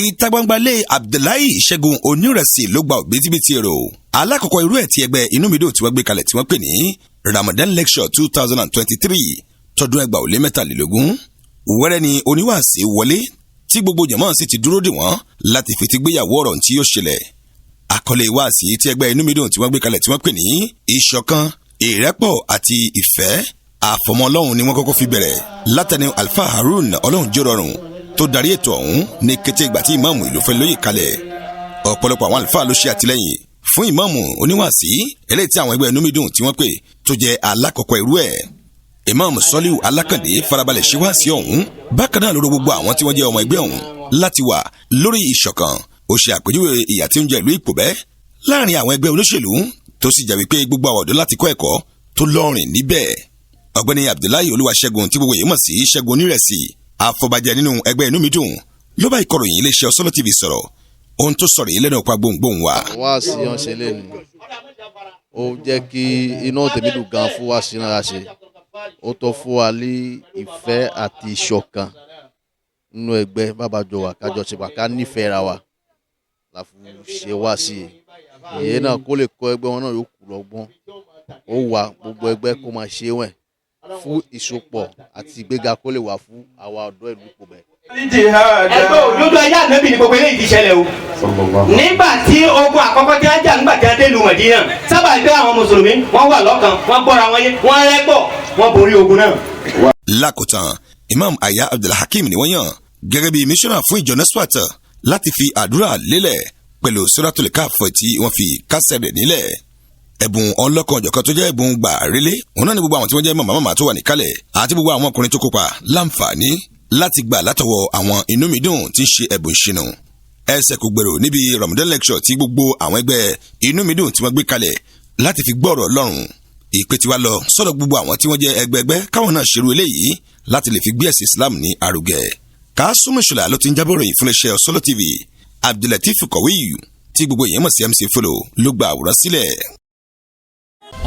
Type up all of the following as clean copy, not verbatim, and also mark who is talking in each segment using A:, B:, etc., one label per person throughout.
A: ìta gbangba lé Abdullahi Ṣẹ́gun onírẹsì ló gba òbítíbitì èrò alákọ̀ọ́kọ́ irú ẹ̀ tí ẹgbẹ́ Inumidun tí wọ́n gbé kalẹ̀ tí wọ́n pè ní Ramadan lecture 2023 tọdún 2023 wẹ́rẹ́ ni oníwàásí wọlé tí gbogbo jàmáà sì ti dúró dè wọ́n láti fetí gbéyàwó ọ̀rọ̀ tí yóò ṣẹlẹ̀ àkọlé ìwàásí tí ẹgbẹ́ Inumidun tí wọ́n gbé kalẹ̀ tí wọ́n pè ní ìṣọ̀kan ìrẹ́pọ̀ àti ìfẹ́ àfọmọ́ Ọlọ́run ni wọ́n kọ́kọ́ fi bẹ̀rẹ̀ látẹnu Alfa Harun Ọlọ́run jórọrùn tó darí ètò ọ̀hún ní kété ìgbà tí ìmáàmù ìlú fẹ́ lóyè kalẹ̀ ọ̀pọ̀lọpọ̀ àwọn àlùfáà ló ṣe àtìlẹ́yìn fún ìmáàmù oníwàásí eléyìí tí àwọn ẹgbẹ́ Inumidun tí wọ́n pè tó jẹ́ alákọ̀ọ́kọ́ irú ẹ̀ ìmáàmù Sọ́líù Alákàndé farabalẹ̀ ṣe wáàsí ọ̀hún bákan náà lórí gbogbo àwọn tí wọ́n jẹ́ ọmọ ẹgbẹ́ ọ̀hún láti wà lórí ìṣọ̀kan ó ṣe àpèjúwe ìyà tí ń jẹ ìlú Ìpòbẹ́ láàrin àwọn ẹgbẹ́ olóṣèlú tó sì jẹ́ wípé gbogbo àwọn ọ̀dọ́ láti kọ́ ẹ̀kọ́ tó lọ́rìn níbẹ̀ ọ̀gbẹ́ni Abdullahi Olúwaṣẹ́gun tí gbogbo èyí mọ̀ sí Ṣẹ́gun onírẹsì àfọ̀bàjẹ́ nínú ẹgbẹ́ Inumidun ló bá ìkọ̀ròyìn iléeṣẹ́ OSOLO TV sọ̀rọ̀ ohun tó sọ̀rọ̀ yìí lẹ́nu ọ̀pá gbohùngbohùn wa.
B: wá sí ọ̀sẹ̀ lẹ́nu ó jẹ́ kí inú tèmi dùn gan fún wa sí náà ṣe ó tó fún wa ní ìfẹ́ àti ìṣọ̀kan nínú ẹgbẹ́ bàbájọ wa kájọ ṣe pà ká nífẹ̀ẹ́ ra wa la fi ṣe wá sí i ìyẹn náà kó lè kọ́ ẹgbẹ́ wọn náà yóò kú lọ́gbọ́n ó wà gbogbo ẹgbẹ́ kó máa ṣe wẹ̀ fún ìsopọ̀ àti ìgbéga kó lè wà fún àwa ọ̀dọ́ ìlú Ìpòbẹ́.
C: ẹgbẹ́ òdodo ayé ànábì ni gbogbo eléyìí ti ṣẹlẹ̀ o nígbà tí ogun àkọ́kọ́ tí wọ́n jà nígbà tí wọ́n dé lu Mọ̀dínà sábà gbé àwọn mùsùlùmí wọ́n wà lọ́kàn wọ́n gbọ́ra wọn yé wọ́n rẹ́pọ̀ wọ́n borí ogun náà.
A: lákòótán Imam Aya Abdulhakeem ni wọ́n yàn gẹ́gẹ́ bí mísọ́nà fún ìjọ Nasfat láti fi àdúrà lélẹ̀ pẹ̀lú Suratul Kahf tí wọ́n fi kásẹ̀ rẹ̀ nílẹ̀ ẹ̀bùn ọlọ́kan-ò-jọ̀kan tó jẹ́ ẹ̀bùn gbà rélé òun náà ni gbogbo àwọn tí wọ́n jẹ́ màmá tó wà níkàlẹ̀ àti gbogbo àwọn ọkùnrin tó kópa láǹfààní láti gbà látọwọ́ àwọn Inumidun tí ń ṣe ẹ̀bùn ìṣìnà ẹsẹ̀ kò gbèrò níbi Ramadan lecture tí gbogbo àwọn ẹgbẹ́ Inumidun tí wọ́n gbé kalẹ̀ láti fi gbọ́rọ̀ Ọlọ́run ìpè tí wá lọ sọ́dọ̀ gbogbo àwọn tí wọ́n jẹ́ ẹgbẹ́gbẹ́ káwọn náà ṣerú eléyìí láti lè fi gbé ẹ̀sìn Islam ní arugẹ Kásùmùṣùlà ló ti ń jábọ̀ ròyìn fún iléeṣẹ́ OSOLO TV Abdulateef Kọ̀wéyù tí gbogbo èèyàn mọ̀ sí MC Folo ló gba àwòrán sílẹ̀.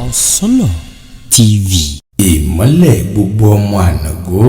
D: OSOLO TV.
E: ìmọ́lẹ̀ gbogbo ọmọ ànàgó.